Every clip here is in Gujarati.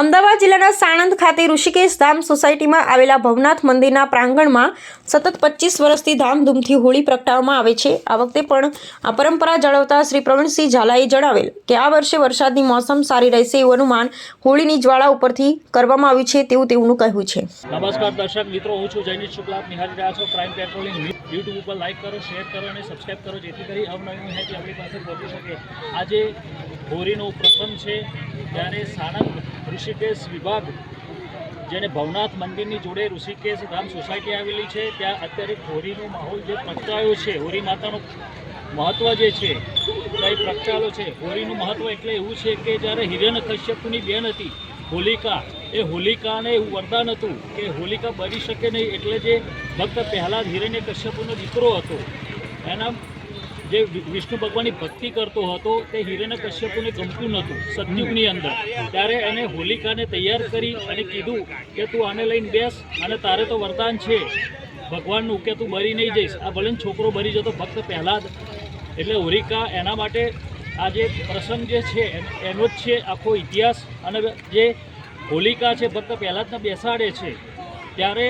અમદાવાદ જિલ્લાના સાણંદ ખાતે ઋષિકેશ ધામ સોસાયટીમાં આવેલા ભવનાથ મંદિરના પ્રાંગણમાં સતત 25 વર્ષથી ધામધૂમથી હોળી પ્રગટાવવામાં આવે છે। આ વખતે પણ આ પરંપરા જાળવતા શ્રી પ્રવીણસિંહ ઝાલાએ જણાવેલ કે આ વર્ષે વરસાદની મોસમ સારી રહેશે એવું અનુમાન હોળીની જ્વાળા ઉપરથી કરવામાં આવ્યું છે તેવું તેમનું કહેવું છે। નમસ્કાર દર્શક મિત્રો, હું છું જયनीश शुक्ला। आप निहारी રહ્યા છો ક્રાઇમ પેટ્રોલિંગ યુટ્યુબ ઉપર લાઇક કરો, શેર કરો અને સબસ્ક્રાઇબ કરો જેથી કરી અવનવી માહિતી આપણી પાસે પહોંચી શકે। આજે હોળીનો પ્રસંગ છે ત્યારે સાણંદ ઋષિકેશ વિભાગ જેને ભવનાથ મંદિરની જોડે ઋષિકેશ ધામ સોસાયટી આવેલી છે ત્યાં અત્યારે હોળીનો માહોલ જે પ્રગટાયો છે, હોળી માતાનું મહત્ત્વ જે છે કંઈ પ્રગટાયેલો છે। હોળીનું મહત્ત્વ એટલે એવું છે કે જ્યારે હિરણ્યકશ્યપની બેન હતી હોલિકા, એ હોલિકાને એવું વરદાન હતું કે હોલિકા બળી શકે નહીં, એટલે જે ભક્ત પહેલાં હિરણ્યકશ્યપનો દીકરો હતો એના જે વિષ્ણુ ભગવાનની ભક્તિ કરતો હતો તે હિરણ્યકશ્યપને ગમતું નહોતું સતયુગની અંદર, ત્યારે એને હોલિકાને તૈયાર કરી અને કીધું કે તું આને લઈને બેસ અને તારે તો વરદાન છે ભગવાનનું કે તું બળી નહીં જઈશ, આ ભલે છોકરો બળી જતો ભક્ત પહેલાં જ, એટલે હોલિકા એના માટે આ જે પ્રસંગ જે છે એનો જ છે આખો ઇતિહાસ। અને જે હોલિકા છે ભક્ત પહેલાં જ બેસાડે છે ત્યારે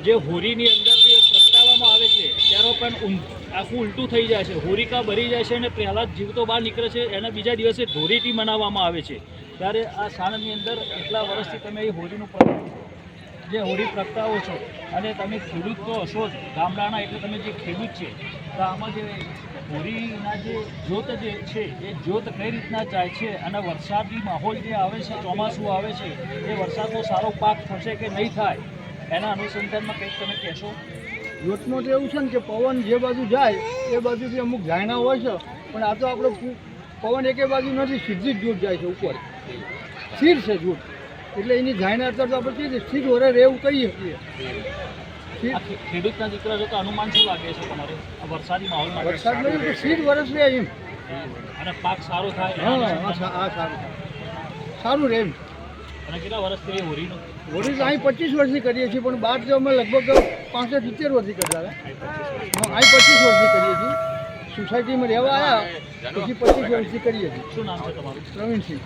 જે હોળીની અંદર જે પ્રગટાવવામાં આવે છે ત્યારે પણ આખું ઉલટું થઈ જાય છે, હોલિકા બળી જાય છે અને પહેલાં જ જીવતો બહાર નીકળે છે। એના બીજા દિવસે ધોળીટી મનાવવામાં આવે છે। ત્યારે આ સાણંદની અંદર એટલા વર્ષથી તમે એ હોળીનું જે હોળી પ્રગટાવો છો અને તમે ખેડૂત તો હશો જ ગામડાના, એટલે તમે જે ખેડૂત છે તો આમાં જે હોળીના જે જ્યોત જે છે એ જ્યોત કઈ રીતના જાય છે અને વરસાદી માહોલ જે આવે છે, ચોમાસું આવે છે, એ વરસાદનો સારો પાક થશે કે નહીં થાય એના અનુસંધાનમાં કંઈક તમે કહેશો? જ્યોતમાં તો એવું છે ને કે પવન જે બાજુ જાય એ બાજુથી અમુક ઝાયણા હોય છે, પણ આ તો આપણો પવન એકે બાજુ નથી, સીધી જ જ્યોત જાય છે ઉપર, સ્થિર છે જ્યોત, એટલે એની ઝાયણા અત્યારે તો આપણે કહીએ સ્થિર વરે રહેવું કહી શકીએ। ખેડૂતના દીકરા જો તો અનુમાન શું લાગે છે તમારે આ વરસાદી માહોલમાં? વરસાદમાં તો સ્થિર વરસ રહે એમ, અને પાક સારો થાય? હા સારું રહે એમ। અને કેટલા વર્ષથી હોળીનું? હોળી તો અહીં 25 વર્ષથી કરીએ છીએ, પણ બહાર તો અમે લગભગ 65-70 વર્ષથી કરતા હતા। હા, અહીં 25 વર્ષથી કરીએ છીએ, સોસાયટીમાં રહેવા આવ્યા પછી 25 વર્ષથી કરીએ છીએ। શું નામ છે તમારું? પ્રવીણસિંહ।